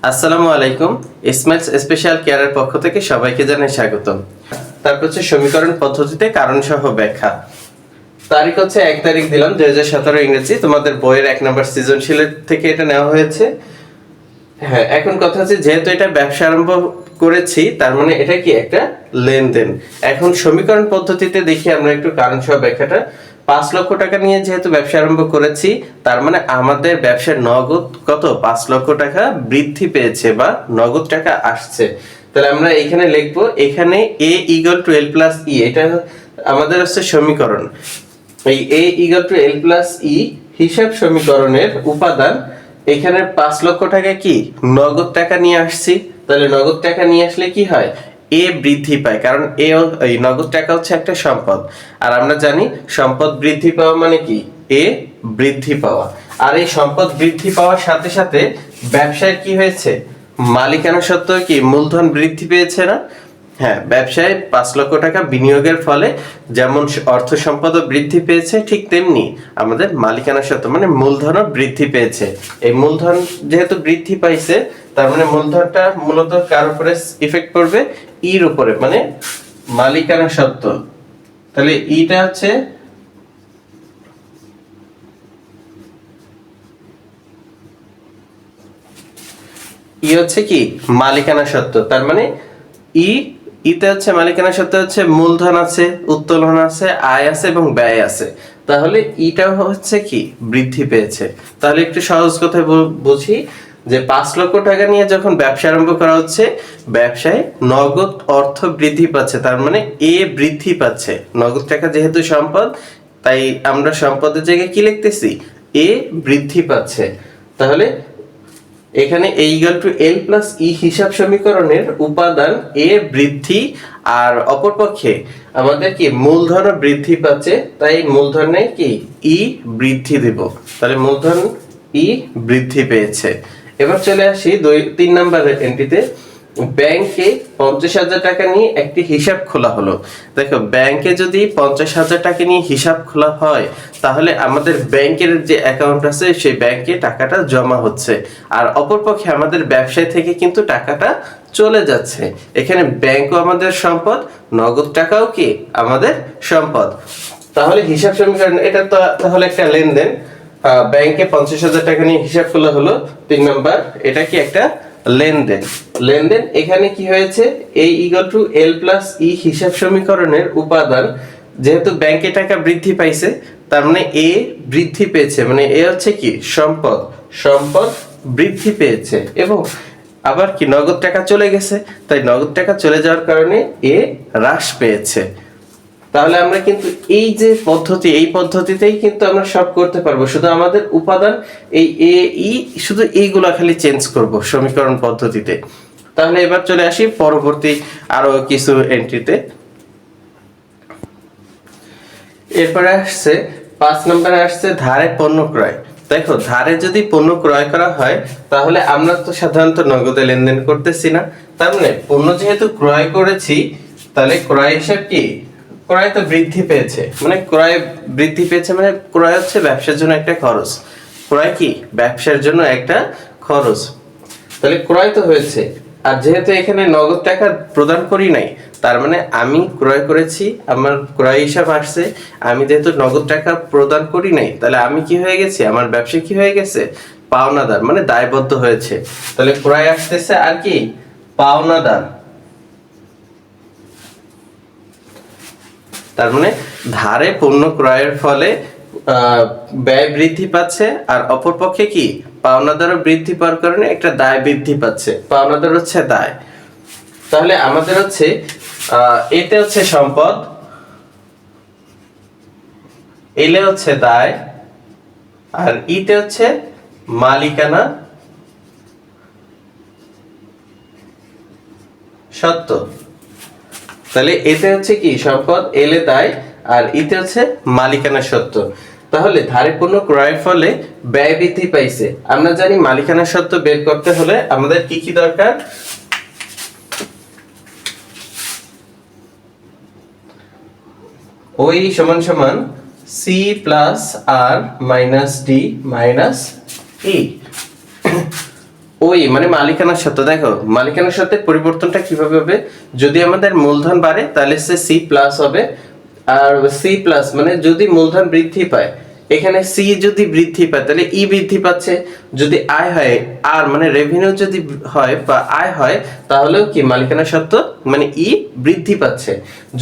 আসসালামু আলাইকুম। Smiles special কেয়ারের পক্ষ থেকে সবাইকে জানাই স্বাগতম। তারপর হচ্ছে সমীকরণ পদ্ধতিতে কারণ সহ ব্যাখ্যা। তারিখ হচ্ছে 1 তারিখ দিলাম 2017 ইংরেজি। তোমাদের বইয়ের 1 নম্বর সৃজনশীলের থেকে এটা নেওয়া হয়েছে। হ্যাঁ, এখন কথা হচ্ছে যেহেতু এটা ব্যবসা আরম্ভ করেছি তার মানে এটা কি একটা লেনদেন। এখন সমীকরণ পদ্ধতিতে দেখি আমরা একটু কারণ সহ ব্যাখ্যাটা। 5 লক্ষ টাকা নিয়ে যেহেতু ব্যবসা আরম্ভ করেছি তার মানে আমাদের ব্যবসার নগদ কত 5 লক্ষ টাকা বৃদ্ধি পেয়েছে বা নগদ টাকা আসছে। তাহলে আমরা এখানে লিখবো এখানে a = l + e, এটা আমাদের হচ্ছে সমীকরণ। এই a = l + e হিসাব সমীকরণের উপাদান। এখানে 5 লক্ষ টাকা কি নগদ টাকা নিয়ে আসছি। তাহলে নগদ টাকা নিয়ে আসলে কি হয়, এ বৃদ্ধি পায়, কারণ এই নগদ টাকা হচ্ছে একটা সম্পদ। আর আমরা জানি সম্পদ বৃদ্ধি পাওয়া মানে কি এ বৃদ্ধি পাওয়া। আর এই সম্পদ বৃদ্ধি পাওয়ার সাথে সাথে ব্যবসায় কি হয়েছে, মালিকানা সত্ত্ব কি মূলধন বৃদ্ধি পেয়েছে না? হ্যাঁ, ব্যবসায় 5 লক্ষ টাকা বিনিয়োগের ফলে যেমন অর্থ সম্পদও বৃদ্ধি পেয়েছে, ঠিক তেমনি আমাদের মালিকানা সত্ত্ব মানে মূলধনও বৃদ্ধি পেয়েছে। এই মূলধন যেহেতু বৃদ্ধি পাইছে তার মানে মূলধনটা মূলত কার উপরে ইফেক্ট করবে, ইর উপরে, মানে মালিকানা সত্ত্ব। তাহলে ইটা হচ্ছে কি মালিকানা সত্ত্ব। তার মানে ইতে হচ্ছে মালিকানা সত্ত্ব হচ্ছে মূলধন আছে, উত্তোলন আছে, আয় আছে এবং ব্যয় আছে। তাহলে ইটা হচ্ছে কি বৃদ্ধি পেয়েছে। তাহলে একটু সহজ কথায় বুঝি যে 5 লক্ষ টাকা নিয়ে যখন ব্যবসা আরম্ভ করা হচ্ছে, ব্যবসায় নগদ অর্থ বৃদ্ধি পাচ্ছে, তার মানে এ বৃদ্ধি পাচ্ছে। নগদ টাকা যেহেতু সম্পদ, তাই আমরা সম্পদের জায়গায় কি লিখতেছি, এ বৃদ্ধি পাচ্ছে। তাহলে এখানে a = l + e হিসাব সমীকরণের উপাদান এ বৃদ্ধি, আর অপরপক্ষে আমাদের কি মূলধন বৃদ্ধি পাচ্ছে, তাই মূলধনে কি ই বৃদ্ধি দেব। তাহলে মূলধন ই বৃদ্ধি পেয়েছে। এবার চলে আসি 3 নাম্বার এন্ট্রিতে। ব্যাংকে 50,000 টাকা নিয়ে একটি হিসাব খোলা হলো। দেখো, ব্যাংকে যদি 50,000 টাকা নিয়ে হিসাব খোলা হয় তাহলে আমাদের ব্যাংকের যে অ্যাকাউন্ট আছে সেই ব্যাংকে টাকাটা জমা হচ্ছে, আর অপরপক্ষে আমাদের ব্যবসায় থেকে কিন্তু টাকাটা চলে যাচ্ছে। এখানে ব্যাংকও আমাদের সম্পদ, নগদ টাকাও কি আমাদের সম্পদ। তাহলে হিসাব সমীকরণ এটা তো তাহলে একটা লেনদেন। ব্যাংকে 50,000 টাকা নিয়ে হিসাব খোলা হলো, 3 নাম্বার, এটা কি একটা লেনদেন। লেনদেন এখানে কি হয়েছে, a = l + e হিসাব সমীকরণের উপাদান। যেহেতু ব্যাংকে টাকা বৃদ্ধি পাইছে তার মানে এ বৃদ্ধি পেয়েছে, মানে এ হচ্ছে কি সম্পদ, সম্পদ বৃদ্ধি পেয়েছে। এবং আবার কি নগদ টাকা চলে গেছে, তাই নগদ টাকা চলে যাওয়ার কারণে এ হ্রাস পেয়েছে। তাহলে আমরা কিন্তু এই যে পদ্ধতি, এই পদ্ধতিতেই কিন্তু আমরা সব করতে পারবো, শুধু আমাদের উপাদান এই এ ই শুধু এইগুলা খালি চেঞ্জ করব সমীকরণ পদ্ধতিতে। তাহলে এবার চলে আসি পরবর্তী আরো কিছু এন্ট্রিতে। এরপরে আসছে 5 নম্বরে আসছে ধারে পণ্য ক্রয়। দেখো, ধারে যদি পণ্য ক্রয় করা হয় তাহলে আমরা তো সাধারণত নগদে লেনদেন করতেছি না। তার মানে পণ্য যেহেতু ক্রয় করেছি তাহলে ক্রয় হিসাব কি, ক্রয় তো বৃদ্ধি পেয়েছে, মানে ক্রয় বৃদ্ধি পেয়েছে মানে ক্রয় হচ্ছে ব্যবসার জন্য একটা খরচ। ক্রয় কি ব্যবসার জন্য একটা খরচ, তাহলে ক্রয় তো হয়েছে। আর যেহেতু এখানে নগদ টাকা প্রদান করি নাই তার মানে আমি ক্রয় করেছি, আমার ক্রয় হিসাব আসছে। আমি যেহেতু নগদ টাকা প্রদান করি নাই তাহলে আমি কি হয়ে গেছি, আমার ব্যবসা কি হয়ে গেছে, পাওনাদার, মানে দায়বদ্ধ হয়েছে। তাহলে ক্রয় আসতেছে আর কি পাওনাদার। তার মানে ধারে পণ্য ক্রয়ের ফলে ব্যয় বৃদ্ধি পাচ্ছে, আর অপরপক্ষে কি পাওনাদারও বৃদ্ধি পাওয়ার কারণে একটা দায় বৃদ্ধি পাচ্ছে। পাওনাদার হচ্ছে দায়। তাহলে আমাদের হচ্ছে এতে হচ্ছে সম্পদ, এলে হচ্ছে দায়, আর ইতে হচ্ছে মালিকানা সত্ত্ব। তাহলে এতে হচ্ছে কি সম্পদ, এলে দায়, আর ইতে হচ্ছে মালিকানা সত্ত্ব। তাহলে ধারে পণ্য ক্রয়ের ফলে ব্যয় বৃদ্ধি পাইছে। আমরা জানি মালিকানা সত্ত্ব বের করতে হলে আমাদের কি কি দরকার, ওই সমান সমান c + r - d - e। ওই মানে মালিকানার সত্ত্ব। দেখো মালিকানার সত্ত্বের পরিবর্তনটা কিভাবে হবে, যদি আমাদের মূলধন বাড়ে তাহলে সে সি প্লাস হবে, আর সি প্লাস মানে যদি মূলধন বৃদ্ধি পায়, এখানে সি যদি বৃদ্ধি পায় তাহলে ই বৃদ্ধি পাচ্ছে, যদি আয় হয় আর মানে রেভিনিউ যদি হয় বা আয় হয় তাহলেও কি মালিকানা সত্ত্ব মানে ই বৃদ্ধি পাচ্ছে।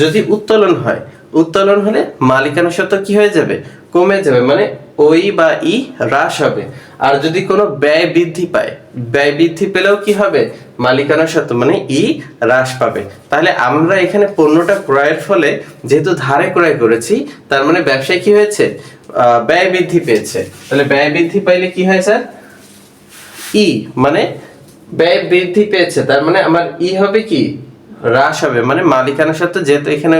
যদি উত্তোলন হয়, উত্তোলন হলে মালিকানা সত্ত্ব কি হয়ে যাবে, কমে যাবে, মানে ওই বা ই হ্রাস হবে। আর যদি কোনো ব্যয় বৃদ্ধি পায়, ব্যয় বৃদ্ধি পেলেও কি হবে, মালিকানা সত্ত্ব মানে ই হ্রাস পাবে। তাহলে আমরা এখানে পণ্যটা ক্রয়ের ফলে যেহেতু ধারে ক্রয় করেছি, তার মানে ব্যবসায় কি হয়েছে, ব্যয় বৃদ্ধি পেয়েছে। তাহলে ব্যয় বৃদ্ধি পাইলে কি হয় স্যার, ই মানে ব্যয় বৃদ্ধি পেয়েছে, তার মানে আমার ই হবে কি, হ্রাস হবে। মানে মালিকানা সত্ত্ব যেহেতু এখানে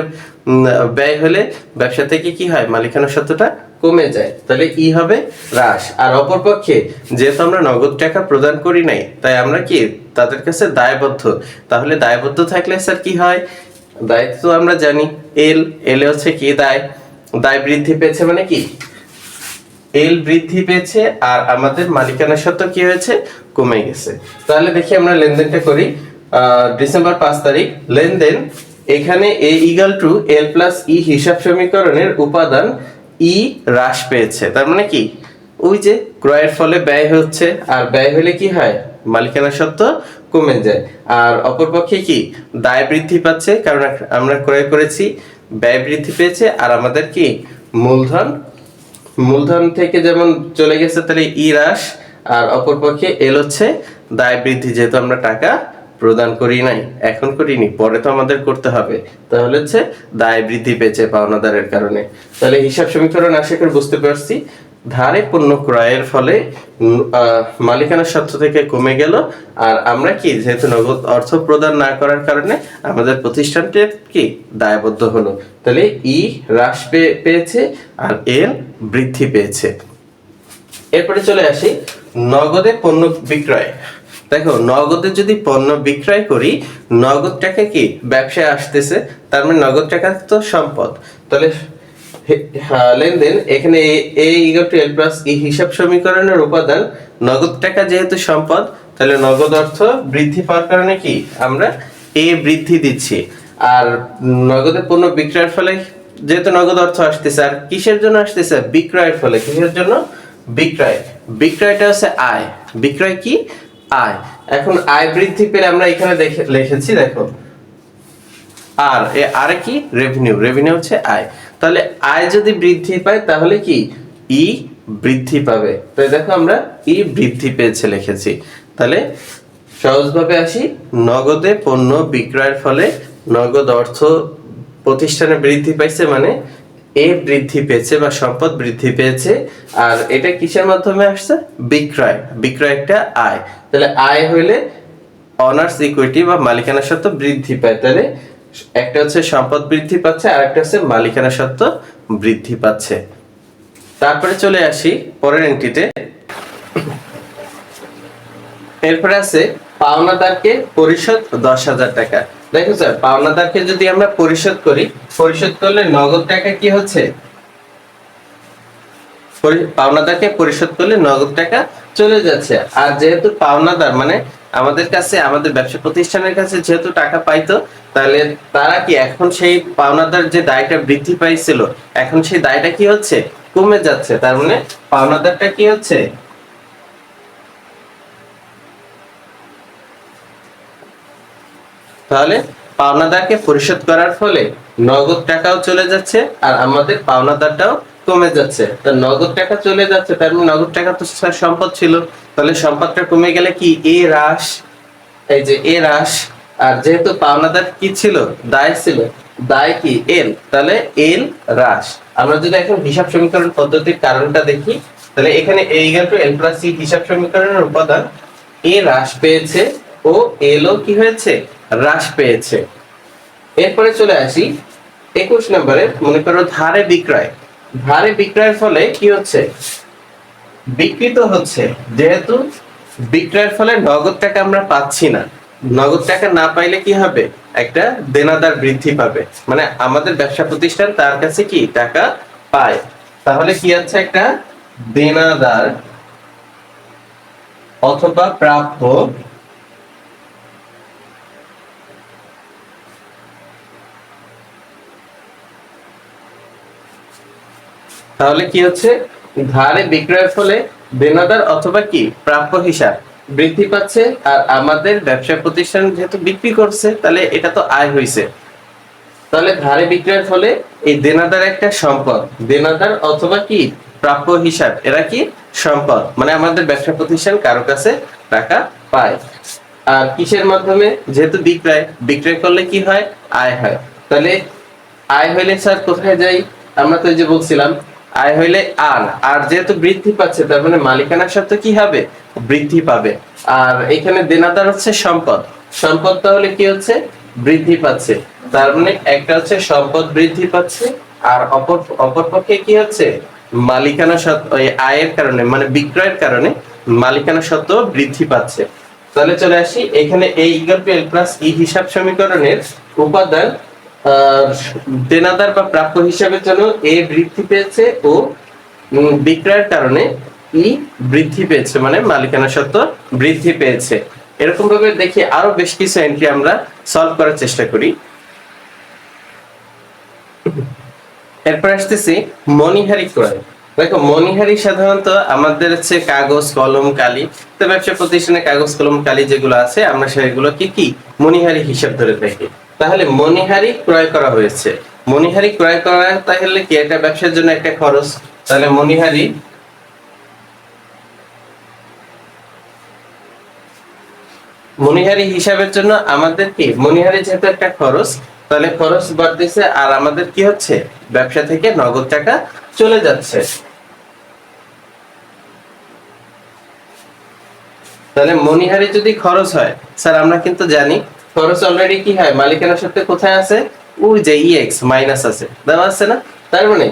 ব্যয় হলে ব্যবসা থেকে কি হয়, মালিকানা সত্ত্বটা কমে যায়, তাহলে ই হবে হ্রাস। আর অপরপক্ষে যেহেতু আমরা নগদ টাকা প্রদান করি নাই, তাই আমরা কি তাদের কাছে দায়বদ্ধ। তাহলে দায়বদ্ধ থাকলে স্যার কি হয়, দায়িত্ব আমরা জানি, এল এল হচ্ছে কি দায়, দায় বৃদ্ধি পেয়েছে মানে কি এল বৃদ্ধি পেয়েছে, আর আমাদের মালিকানা সত্ত্ব কি হয়েছে, কমে গেছে। তাহলে দেখি আমরা লেনদেনটা করি। ডিসেম্বর 5 তারিখ লেনদেন, এখানে A equal to L plus E হিসাব সমীকরণের উপাদান ই হ্রাস পেয়েছে, তার মানে কি ওই যে ক্রয়ের ফলে ব্যয় হচ্ছে, আর ব্যয় হলে কি হয়, মালিকানা সত্ত্ব কমে যায়। আর অপরপক্ষে কি দায় বৃদ্ধি পাচ্ছে, কারণ আমরা ক্রয় করেছি, ব্যয় বৃদ্ধি পেয়েছে, আর আমাদের কি মূলধন থেকে যেমন চলে গেছে তাহলে ই হ্রাস, আর অপরপক্ষে এল হচ্ছে দায় বৃদ্ধি, যেহেতু আমরা টাকা প্রদান করি নাই, এখন করিনি, পরে তো আমাদের করতে হবে, তাহলে হচ্ছে দায় বৃদ্ধি পেয়েছে পাওনাদারের কারণে। তাহলে হিসাব সমীকরণ আশা করি বুঝতে পারছি, ধারে পণ্য ক্রয়ের ফলে মালিকানার সত্ত্ব থেকে কমে গেল, আর আমরা কি যেহেতু নগদ অর্থ প্রদান না করার কারণে আমাদের প্রতিষ্ঠানটি কি দায়বদ্ধ হলো, তাহলে ই হ্রাস পেয়েছে আর এল বৃদ্ধি পেয়েছে। এরপরে চলে আসি নগদে পণ্য বিক্রয়। দেখো নগদে যদি পণ্য বিক্রয় করি, নগদ টাকা কি ব্যবসায় আসতেছে, তার মানে নগদ টাকা তো সম্পদ। তাহলে লেনদেন, এখানে A equal to L plus E হিসাব সমীকরণের উপাদান নগদ টাকা যেহেতু সম্পদ, তাহলে নগদ অর্থ বৃদ্ধি পাওয়ার কারণে কি আমরা এ বৃদ্ধি দিচ্ছি। আর নগদে পণ্য বিক্রয়ের ফলে যেহেতু নগদ অর্থ আসতেছে, আর কিসের জন্য আসতেছে, বিক্রয়ের ফলে, কিসের জন্য, বিক্রয়, বিক্রয়টা হচ্ছে আয়, বিক্রয় কি আয়। এখন আয় বৃদ্ধি পেলে আমরা এখানে লিখেছি দেখো, আর আরে কি রেভিনিউ, রেভিনিউ হচ্ছে আয়। তাহলে আয় যদি বৃদ্ধি পায় তাহলে কি ই বৃদ্ধি পাবে, তাই দেখো আমরা ই বৃদ্ধি পেয়েছে লিখেছি। তাহলে সহজভাবে আসি, নগদে পণ্য বিক্রয়ের ফলে নগদ অর্থ প্রতিষ্ঠানে বৃদ্ধি পাইছে, মানে এ বৃদ্ধি পেয়েছে বা সম্পদ বৃদ্ধি পেয়েছে। আর এটা কিসের মাধ্যমে আসছে, বিক্রয়, বিক্রয় একটা আয়। তাহলে আয় হইলে অনার্স ইকুইটি বা মালিকানা সত্ত্ব বৃদ্ধি পায়, তাহলে একটা হচ্ছে সম্পদ বৃদ্ধি পাচ্ছে, আর একটা হচ্ছে মালিকানা সত্ত্ব বৃদ্ধি পাচ্ছে। তারপরে চলে আসি পরের এন্ট্রিতে। এরপরে আছে পাওনাদারকে পরিশোধ 10,000 টাকা। দেখো স্যার, পাওনাদারকে যদি আমরা পরিশোধ করি, পরিশোধ করলে নগদ টাকা কি হচ্ছে, পাওনাদারকে পরিশোধ করলে নগদ টাকা চলে যাচ্ছে। আর যেহেতু পাওনাদার মানে আমাদের কাছে, আমাদের ব্যবসা প্রতিষ্ঠানের কাছে যেহেতু টাকা পাইতো, তাহলে তারা কি এখন সেই পাওনাদার যে দায়টা বৃদ্ধি পাইছিল, এখন সেই দায়টা কি হচ্ছে, কমে যাচ্ছে। তার মানে পাওনাদারটা কি হচ্ছে, তাহলে পাওনাদারকে পরিশোধ করার ফলে নগদ টাকাও চলে যাচ্ছে, আর আমাদের পাওনাদারটাও কমে যাচ্ছে। তো নগদ টাকা চলে যাচ্ছে, তার মানে নগদ টাকা তো সম্পদ ছিল, তাহলে সম্পদটা কমে গেলে কি এ হ্রাস, এই যে এ হ্রাস। আর যেহেতু পাওনাদার কি ছিল, দায় ছিল, দায় কি এল, তাহলে এল হ্রাস। আমরা যদি এখন হিসাব সমীকরণ পদ্ধতির কারণটা দেখি, তাহলে এখানে A equal to L plus C হিসাব সমীকরণের উপাদান এ হ্রাস পেয়েছে ও এল ও কি হয়েছে, হ্রাস পেয়েছে। এরপরে চলে আসি 21 নম্বরে, মনে করো ধারে বিক্রয়। ধারে বিক্রয়ের ফলে কি হচ্ছে, বিকৃত হচ্ছে, যেহেতু বিক্রয়ের ফলে নগদ টাকা আমরা পাচ্ছি না, নগদ টাকা না পাইলে কি হবে, একটা দেনাদার বৃদ্ধি পাবে, মানে আমাদের ব্যবসা প্রতিষ্ঠান তার কাছে কি টাকা পায়, তাহলে কি আছে, একটা দেনাদার অথবা প্রাপ্য তাহলে কি হচ্ছে, ধারে বিক্রয়ের ফলে দেনাদার অথবা কি প্রাপ্য হিসাব বৃদ্ধি পাচ্ছে, আর আমাদের ব্যবসা প্রতিষ্ঠান যেহেতু বিক্রি করছে তাহলে এটা তো আয় হইছে। তাহলে ধারে বিক্রয়ের ফলে এই দেনাদার একটা সম্পদ, দেনাদার অথবা কি প্রাপ্য হিসাব, এরা কি সম্পদ, মানে আমাদের ব্যবসা প্রতিষ্ঠান কারো কাছে টাকা পায়। আর কিসের মাধ্যমে, যেহেতু বিক্রয়, বিক্রয় করলে কি হয়, আয় হয়। তাহলে আয় হইলে স্যার কোথায় যাই, আমরা তো এই যে বলছিলাম আয় হইলে আর যেহেতু বৃদ্ধি পাচ্ছে তার মানে মালিকানা সত্ত্ব কি হবে, বৃদ্ধি পাবে। আর এখানে দেনাদার হচ্ছে সম্পদ, সম্পদ তাহলে কি হচ্ছে, বৃদ্ধি পাচ্ছে। তার মানে একটা হচ্ছে সম্পদ বৃদ্ধি পাচ্ছে, আর অপরপক্ষে কি হচ্ছে, মালিকানা সত্ত্ব এই আয়ের কারণে মানে বিক্রয়ের কারণে মালিকানা সত্ত্ব বৃদ্ধি পাচ্ছে। তাহলে চলে আসি এখানে a = l + e হিসাব সমীকরণের উপাদান দেনাদার বা প্রাপ্য হিসাবের জন্য a বৃদ্ধি পেয়েছে ও বিক্রয়ের কারণে e বৃদ্ধি পেয়েছে, মানে মালিকানা সত্ত্ব বৃদ্ধি পেয়েছে। এরকম ভাবে দেখি আরো বেশ কিছু এন্ট্রি আমরা সলভ করার চেষ্টা করি। এরপর আসতেছি মণিহারি ক্রয়। দেখো মণিহারি সাধারণত আমাদের হচ্ছে কাগজ কলম কালি, তো ব্যবসা প্রতিষ্ঠানে কাগজ কলম কালি যেগুলো আছে আমরা সেগুলো কি মণিহারি হিসাব ধরে থাকি। তাহলে মণিহারি ক্রয় করা হয়েছে, মণিহারি ক্রয় করা তাহলে কি এটা ব্যবসার জন্য একটা খরচ। তাহলে মণিহারি হিসাবের জন্য আমাদের কি মণিহারি যেহেতু একটা খরচ, তাহলে খরচ বাড়তেছে আর আমাদের কি হচ্ছে, ব্যবসা থেকে নগদ টাকা চলে যাচ্ছে। তাহলে মণিহারি যদি খরচ হয়, স্যার আমরা কিন্তু জানি খরচ অলরেডি কি হয়, মালিকানা সত্ত্বে কোথায় আছে, ওই যে ইএক্স মাইনাস আছে, দেওয়া আছে না। তার মানে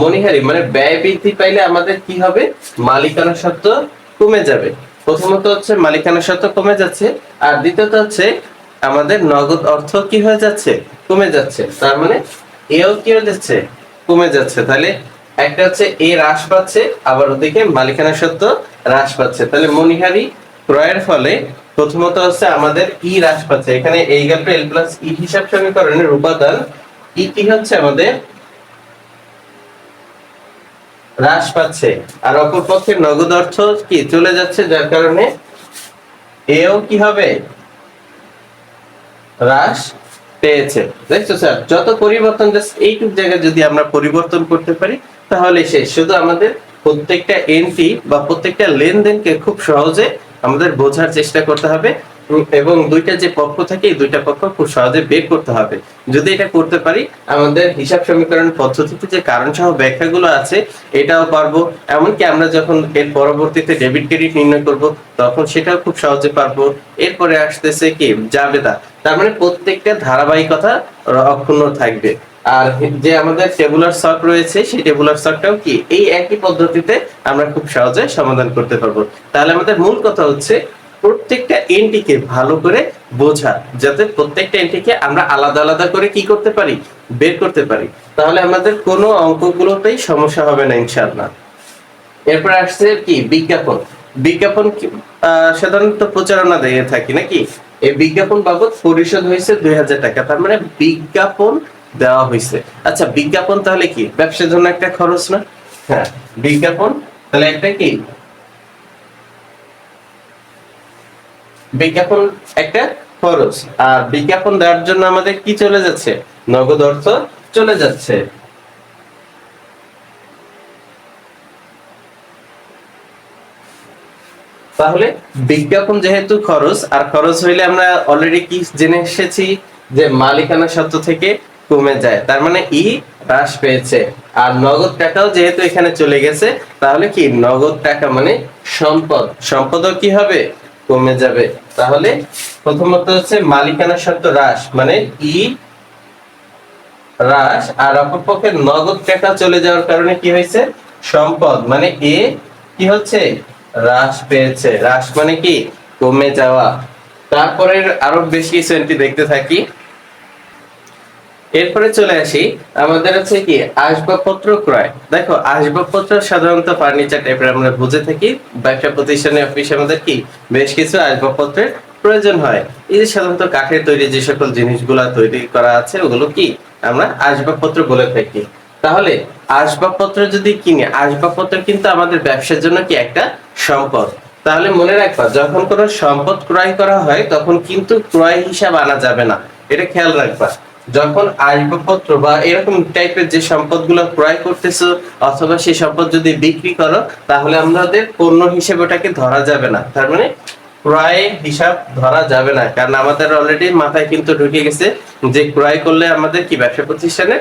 মণিহারি মানে ব্যয় বৃদ্ধি পাইলে আমাদের কি হবে, মালিকানা সত্ত্ব কমে যাবে। প্রথমত হচ্ছে মালিকানা সত্ত্ব কমে যাচ্ছে, আর দ্বিতীয়ত হচ্ছে আমাদের নগদ অর্থ কি হয়ে যাচ্ছে, কমে যাচ্ছে। তার মানে এও কি হয়ে যাচ্ছে, কমে যাচ্ছে। তাহলে একটা হচ্ছে এ হ্রাস পাচ্ছে, আবার ওদিকে মালিকানা সত্ত্ব হ্রাস পাচ্ছে। তাহলে মণিহারি ক্রয়ের ফলে প্রথমত হচ্ছে আমাদের ই হ্রাস পাচ্ছে, এখানে a = l + e হিসাব সমীকরণের উপাদান ই কি হচ্ছে, আমাদের হ্রাস পাচ্ছে, আর অপর পক্ষে নগদ অর্থ কি চলে যাচ্ছে, যার কারণে এও কি হবে, হ্রাস পেয়েছে। দেখছো স্যার, যত পরিবর্তন জাস্ট এইটুক জায়গায় যদি আমরা পরিবর্তন করতে পারি তাহলে শেষ। শুধু আমাদের প্রত্যেকটা এন্ট্রি বা প্রত্যেকটা লেনদেনকে খুব সহজে আমাদের বোঝার চেষ্টা করতে হবে, এবং দুইটা যে পক্ষ থাকে এই দুইটা পক্ষ খুব সহজে বের করতে হবে। যদি এটা করতে পারি আমাদের হিসাব সমীকরণ পদ্ধতিতে যে কারণ সহ ব্যাখ্যাগুলো আছে এটাও পারবো, এমনকি আমরা যখন এর পরবর্তীতে ডেবিট ক্রেডিট নির্ণয় করব তখন সেটাও খুব সহজে পারবো। এরপরে আসতেছে কি জাবেদা, তার মানে প্রত্যেকটা ধারাবাহিকতা অক্ষুণ্ণ থাকবে। আর যে আমাদের টেবুলার ছক রয়েছে সেই টেবুলার ছকটাও কি এই একই পদ্ধতিতে আমরা খুব সহজে সমাধান করতে পারবো। তাহলে আমাদের মূল কথা হচ্ছে প্রত্যেকটা এন্ট্রিকে ভালো করে বোঝা, যাতে প্রত্যেকটা এন্ট্রিকে আমরা আলাদা আলাদা করে কি করতে পারি, বের করতে পারি। তাহলে আমাদের কোনো অঙ্কগুলোতেই সমস্যা হবে না ইনশাআল্লাহ। এরপর আসছে কি বিজ্ঞাপন। বিজ্ঞাপন সাধারণত প্রচারণা দিয়ে থাকি নাকি, এই বিজ্ঞাপন বাবদ পরিশোধ হয়েছে 2000 টাকা, তার মানে বিজ্ঞাপন দেওয়া হয়েছে। আচ্ছা বিজ্ঞাপন তাহলে কি ব্যবসার জন্য একটা খরচ না, হ্যাঁ বিজ্ঞাপন তাহলে একটা কি, বিজ্ঞাপন একটা খরচ, আর বিজ্ঞাপন দেওয়ার জন্য আমাদের কি চলে যাচ্ছে, নগদ অর্থ চলে যাচ্ছে। তাহলে বিজ্ঞাপন যেহেতু খরচ, আর খরচ হইলে আমরা অলরেডি কি জেনে এসেছি যে মালিকানা সত্ত্ব থেকে কমে যায়, তার মানে ই হ্রাস পেয়েছে। আর নগদ টাকাও যেহেতু এখানে চলে গেছে, তাহলে কি নগদ টাকা মানে সম্পদ, সম্পদও কি হবে, কমে যাবে। তাহলে প্রথমত হচ্ছে মালিকানা সত্ত্ব হ্রাস মানে ই হ্রাস, আর অপরপক্ষে নগদ টাকা চলে যাওয়ার কারণে কি হয়েছে, সম্পদ মানে এ কি হচ্ছে, হ্রাস পেয়েছে। হ্রাস মানে কি কমে যাওয়া। তারপরে আরো বেশি কিছু এন্ট্রি দেখতে থাকি। এরপরে চলে আসি আমাদের হচ্ছে কি আসবাবপত্র ক্রয়। দেখো আসবাবপত্র সাধারণত ফার্নিচার টাইপের আমরা বুঝে থাকি, ব্যবসা প্রতিষ্ঠানে অফিসে আমাদের কি বেশ কিছু আসবাবপত্রের প্রয়োজন হয়। এই যে সাধারণত কাঠের তৈরি যে সকল জিনিসগুলা তৈরি করা আছে ওগুলো কি আমরা আসবাবপত্র বলে থাকি। তাহলে আসবাবপত্র যদি কিনি, আসবাবপত্র কিন্তু আমাদের ব্যবসার জন্য কি একটা সম্পদ। তাহলে মনে রাখবা যখন কোনো সম্পদ ক্রয় করা হয় তখন কিন্তু ক্রয় হিসাব আনা যাবে না, এটা খেয়াল রাখবা। যখন আসবাবপত্র বা এরকম টাইপের যে সম্পদগুলো ক্রয় করতেছো অথবা সেই সম্পদ যদি বিক্রি করো তাহলে আমাদের পণ্য হিসেবে ওটাকে ধরা যাবে না। তার মানে ক্রয় হিসাব ধরা যাবে না, কারণ আমাদের অলরেডি মাথায় কিন্তু ঢুকে গেছে যে ক্রয় করলে আমাদের কি ব্যবসা প্রতিষ্ঠানে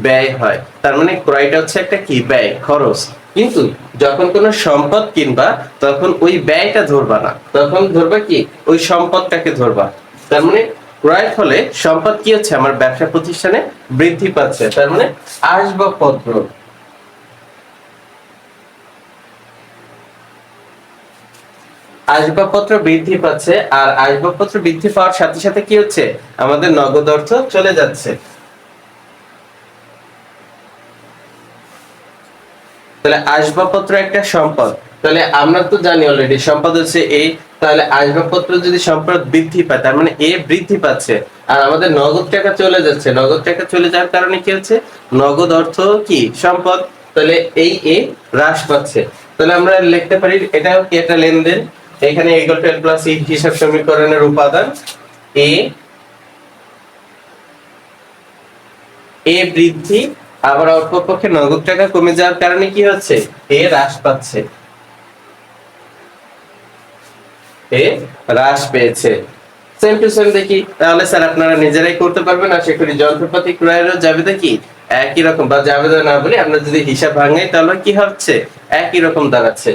ব্যয় হয়। তার মানে ক্রয়টা হচ্ছে একটা কি ব্যয়, খরচ। কিন্তু যখন কোনো সম্পদ কিনবা তখন ওই ব্যয়টা ধরবা না, তখন ধরবা কি ওই সম্পদটাকে ধরবা। তার মানে ক্রয়ের ফলে সম্পদ কি হচ্ছে আমার ব্যবসা প্রতিষ্ঠানে বৃদ্ধি পাচ্ছে। তার মানে আসবাবপত্র, আসবাবপত্র বৃদ্ধি পাচ্ছে। আর আসবাবপত্র বৃদ্ধি পাওয়ার সাথে সাথে কি হচ্ছে আমাদের নগদ অর্থ চলে যাচ্ছে। তাহলে আসবাবপত্র একটা সম্পদ, তাহলে আমরা তো জানি অলরেডি সম্পদ হচ্ছে এ। তাহলে আসবাবপত্র যদি সম্পদ বৃদ্ধি পায় তার মানে এ বৃদ্ধি পাচ্ছে, আর আমাদের নগদ টাকা চলে যাচ্ছে। নগদ টাকা চলে যাওয়ার কারণে কি হচ্ছে নগদ অর্থ কি সম্পদ, তাহলে এই এ হ্রাস পাচ্ছে। তাহলে আমরা লিখতে পারি এটাও কি একটা লেনদেন। এখানে a = l + e হিসাব সমীকরণের উপাদান এ, এ বৃদ্ধি, আবার অপরপক্ষে নগদ টাকা কমে যাওয়ার কারণে কি হচ্ছে এ হ্রাস পাচ্ছে, এ হ্রাস পেয়েছে। সেম টু সেম দেখি, তাহলে স্যার আপনারা নিজেরাই করতে পারবেন। আশা করি যন্ত্রপাতি ক্রয়েরও যাবে দেখি একই রকম, বা যাবে না বলি আমরা যদি হিসাব ভাঙাই তাহলে কি হচ্ছে একই রকম দাঁড়াচ্ছে।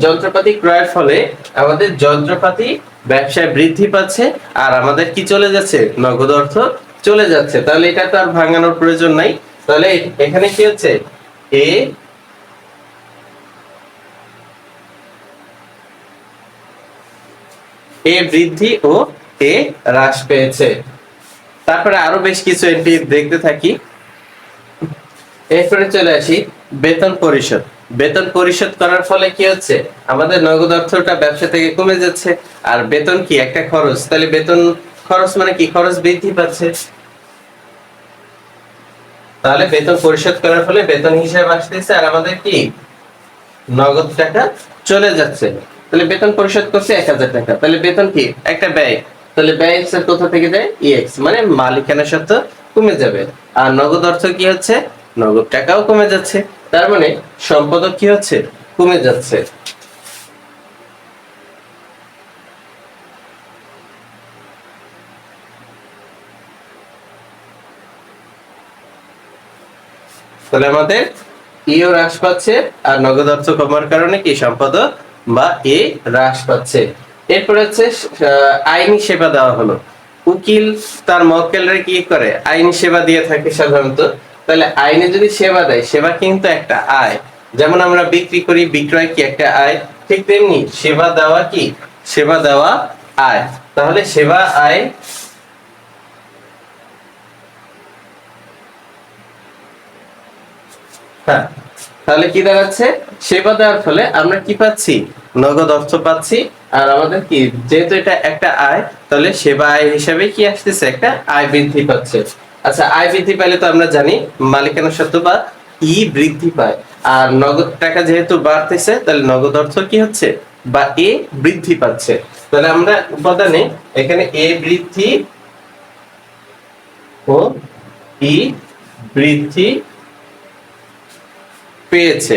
যন্ত্রপাতি ক্রয়ের ফলে আমাদের যন্ত্রপাতি ব্যবসায় বৃদ্ধি পাচ্ছে, আর আমাদের কি চলে যাচ্ছে নগদ অর্থ চলে যাচ্ছে। তাহলে এটা তো আর ভাঙানোর প্রয়োজন নাই। তাহলে এখানে কি হচ্ছে এ এ বৃদ্ধি ও এ হ্রাস পেয়েছে। তারপরে আরো বেশ কিছু এন্ট্রি দেখতে থাকি। এরপরে চলে আসি বেতন পরিশোধ। বেতন পরিশোধ করার ফলে কি হচ্ছে আমাদের নগদ অর্থটা ব্যবসা থেকে কমে যাচ্ছে। আর বেতন কি একটা খরচ, তাহলে বেতন খরচ মানে কি খরচ বৃদ্ধি পাচ্ছে। তাহলে বেতন পরিশোধ করার ফলে বেতন হিসাব আসতেছে আর আমাদের কি নগদ টাকা চলে যাচ্ছে। তাহলে বেতন পরিশোধ করছে 1000 টাকা, তাহলে বেতন কি একটা ব্যয়। তাহলে ব্যয় হচ্ছে কোথা থেকে যায় এক্স, মানে মালিকানা সত্ত্ব কমে যাবে। আর নগদ অর্থ কি হচ্ছে নগদ টাকাও কমে যাচ্ছে, তার মানে সম্পদও কি হচ্ছে কমে যাচ্ছে। তাহলে আমাদের ইও হ্রাস পাচ্ছে আর নগদ অর্থ কমার কারণে কি সম্পদ বা এ হ্রাস পাচ্ছে। এরপর হচ্ছে আইনি সেবা দেওয়া হলো। উকিল তার মক্কেলরে কি করে আইনি সেবা দিয়ে থাকে সাধারণত। তাহলে আইনে যদি সেবা দেয়, সেবা কিন্তু একটা আয়। যেমন আমরা বিক্রি করি, বিক্রয় কি একটা আয়, ঠিক তেমনি সেবা দেওয়া কি সেবা দেওয়া আয়। তাহলে সেবা আয়, হ্যাঁ, তাহলে কি দাঁড়াচ্ছে সেবা দেওয়ার ফলে আমরা কি পাচ্ছি নগদ অর্থ পাচ্ছি। আর আমাদের কি যেহেতু এটা একটা আয়, তাহলে সেবা আয় হিসাবে কি আসতেছে একটা আয় বৃদ্ধি পাচ্ছে। আচ্ছা, আয় বৃদ্ধি পাইলে তো আমরা জানি মালিকানা সত্ত্ব বা ই বৃদ্ধি পায়। আর নগদ টাকা যেহেতু বাড়তেছে তাহলে নগদ অর্থ কি হচ্ছে বা এ বৃদ্ধি পাচ্ছে। তাহলে আমরা উপাদানে এখানে এ বৃদ্ধি ও ই বৃদ্ধি পেয়েছে।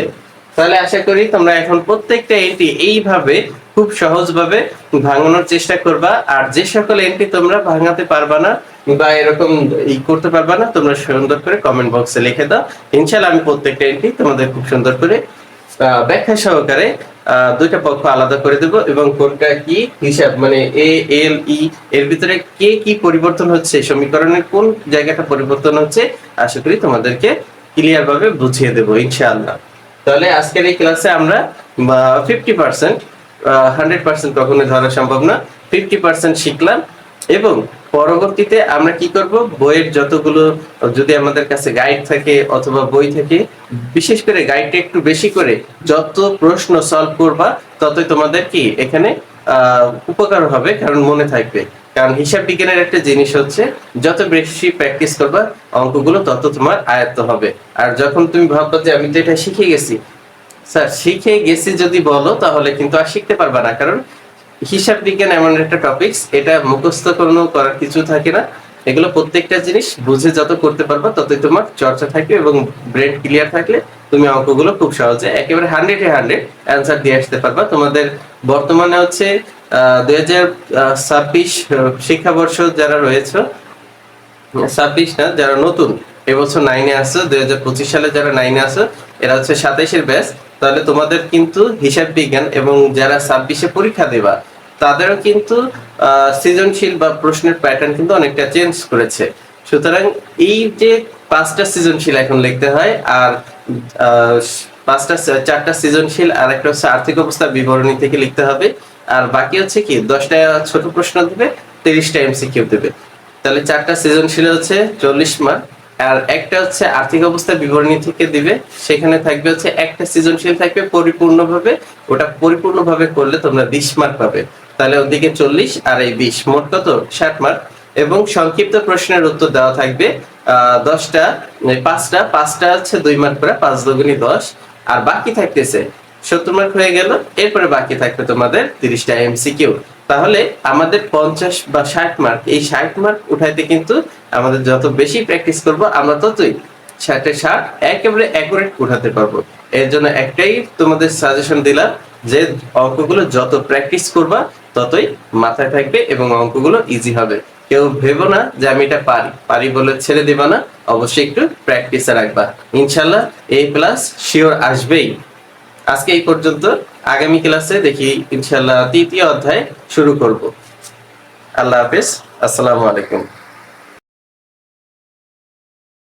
তাহলে আশা করি তোমরা এখন প্রত্যেকটা এন্ট্রি এইভাবে খুব সহজভাবে ভাঙানোর চেষ্টা করবা। আর যে সকল এন্ট্রি তোমরা ভাঙাতে পারবা না বা এরকম করতে পারবা না, তোমরা সুন্দর করে কমেন্ট বক্সে লিখে দাও। ইনশাআল্লাহ আমি প্রত্যেকটা এন্ট্রি তোমাদের খুব সুন্দর করে ব্যাখ্যা সহকারে দুইটা পক্ষ আলাদা করে দেব, এবং কোনটা কি হিসাব মানে এ এল ই এর ভিতরে কে কি পরিবর্তন হচ্ছে, সমীকরণের কোন জায়গাটা পরিবর্তন হচ্ছে আশা করি তোমাদেরকে ক্লিয়ার ভাবে বুঝিয়ে দেবো ইনশাআল্লাহ। তাহলে আজকের এই ক্লাসে আমরা 50%, 100% কখনো ধরা সম্ভব না, 50% শিখলাম এবং পরবর্তীতে আমরা কি করব, বইয়ের যতগুলো যদি আমাদের কাছে গাইড থাকে অথবা বই থাকে, বিশেষ করে গাইডটা একটু বেশি করে যত প্রশ্ন সলভ করবা ততই তোমাদের কি এখানে উপকার হবে, কারণ মনে থাকবে। কারণ হিসাব বিজ্ঞানের একটা জিনিস হচ্ছে যত বেশি প্র্যাকটিস করবা অঙ্কগুলো তত তোমার আয়ত্ত হবে। আর যখন তুমি ভাববা যে আমি তো এটা শিখে গেছি, স্যার শিখে গেছি যদি বলো তাহলে কিন্তু আর শিখতে পারবা না, কারণ হিসাব বিজ্ঞান এমন একটা টপিকস, এটা মুখস্থ করার কিছু থাকে না। এগুলো প্রত্যেকটা জিনিস বুঝে যত করতে পারবা ততই তোমার চর্চা থাকবে, এবং ব্রেন ক্লিয়ার থাকলে তুমি অঙ্কগুলো খুব সহজে একেবারে 100-এ 100 অ্যান্সার দিয়ে আসতে পারবা। তোমাদের বর্তমানে হচ্ছে 2026 শিক্ষাবর্ষ যারা রয়েছে, 26 না, যারা নতুন এবছর 9-এ আসছো, 2025 সালে যারা 9-এ আসো, এরা হচ্ছে 27-এর ব্যাচ। তাহলে তোমাদের কিন্তু হিসাব বিজ্ঞান, এবং যারা 26-এ পরীক্ষা দেবা তাদেরও কিন্তু সৃজনশীল বা প্রশ্নের প্যাটার্ন কিন্তু অনেকটা চেঞ্জ করেছে। সুতরাং এই যে 5টা সৃজনশীল এখন লিখতে হয়, আর 4টা সৃজনশীল, আর একটা হচ্ছে আর্থিক অবস্থার বিবরণী থেকে লিখতে হবে, আর বাকি হচ্ছে কি 10টা ছোট প্রশ্ন দিবে, 30টা এমসিকিউ দেবে। তাহলে 4টা সৃজনশীল হচ্ছে 40 মার্ক, আর একটা হচ্ছে আর্থিক অবস্থার বিবরণী থেকে দিবে, সেখানে থাকবে হচ্ছে একটা সৃজনশীল থাকবে পরিপূর্ণভাবে, ওটা পরিপূর্ণভাবে করলে তোমরা 20 মার্ক পাবে। তাহলে ওদিকে 40 আর এই 20, মোট কত 60 মার্ক। এবং সংক্ষিপ্ত প্রশ্নের উত্তর দেওয়া থাকবে 10টা, 5টা হচ্ছে 2 মার্ক করে, 5 দুগুণী 10, আর বাকি থাকতেছে 70 মার্ক হয়ে গেল। এরপরে বাকি থাকবে তোমাদের 30টা এমসিকিউ। তাহলে আমাদের 50 বা 60 মার্ক, এই 60 মার্ক উঠাইতে কিন্তু আমাদের যত বেশি প্র্যাকটিস করব আমরা ততই 60-এ 60 একেবারে অ্যাকুরেট উঠাতে পারবো। এর জন্য একটাই তোমাদের সাজেশন দিলাম যে অঙ্কগুলো যত প্র্যাকটিস করবা ততই মাথায় থাকবে এবং অঙ্কগুলো ইজি হবে। কেউ ভেবো না যে আমি এটা পারি বলে ছেড়ে দিবা না, অবশ্যই একটু প্র্যাকটিসে রাখবা। ইনশাআল্লাহ A+ শিওর আসবেই। আজকে এই পর্যন্ত, আগামী ক্লাসে দেখি ইনশাআল্লাহ 3য় অধ্যায় শুরু করব। আল্লাহ হাফেজ, আসসালামু আলাইকুম।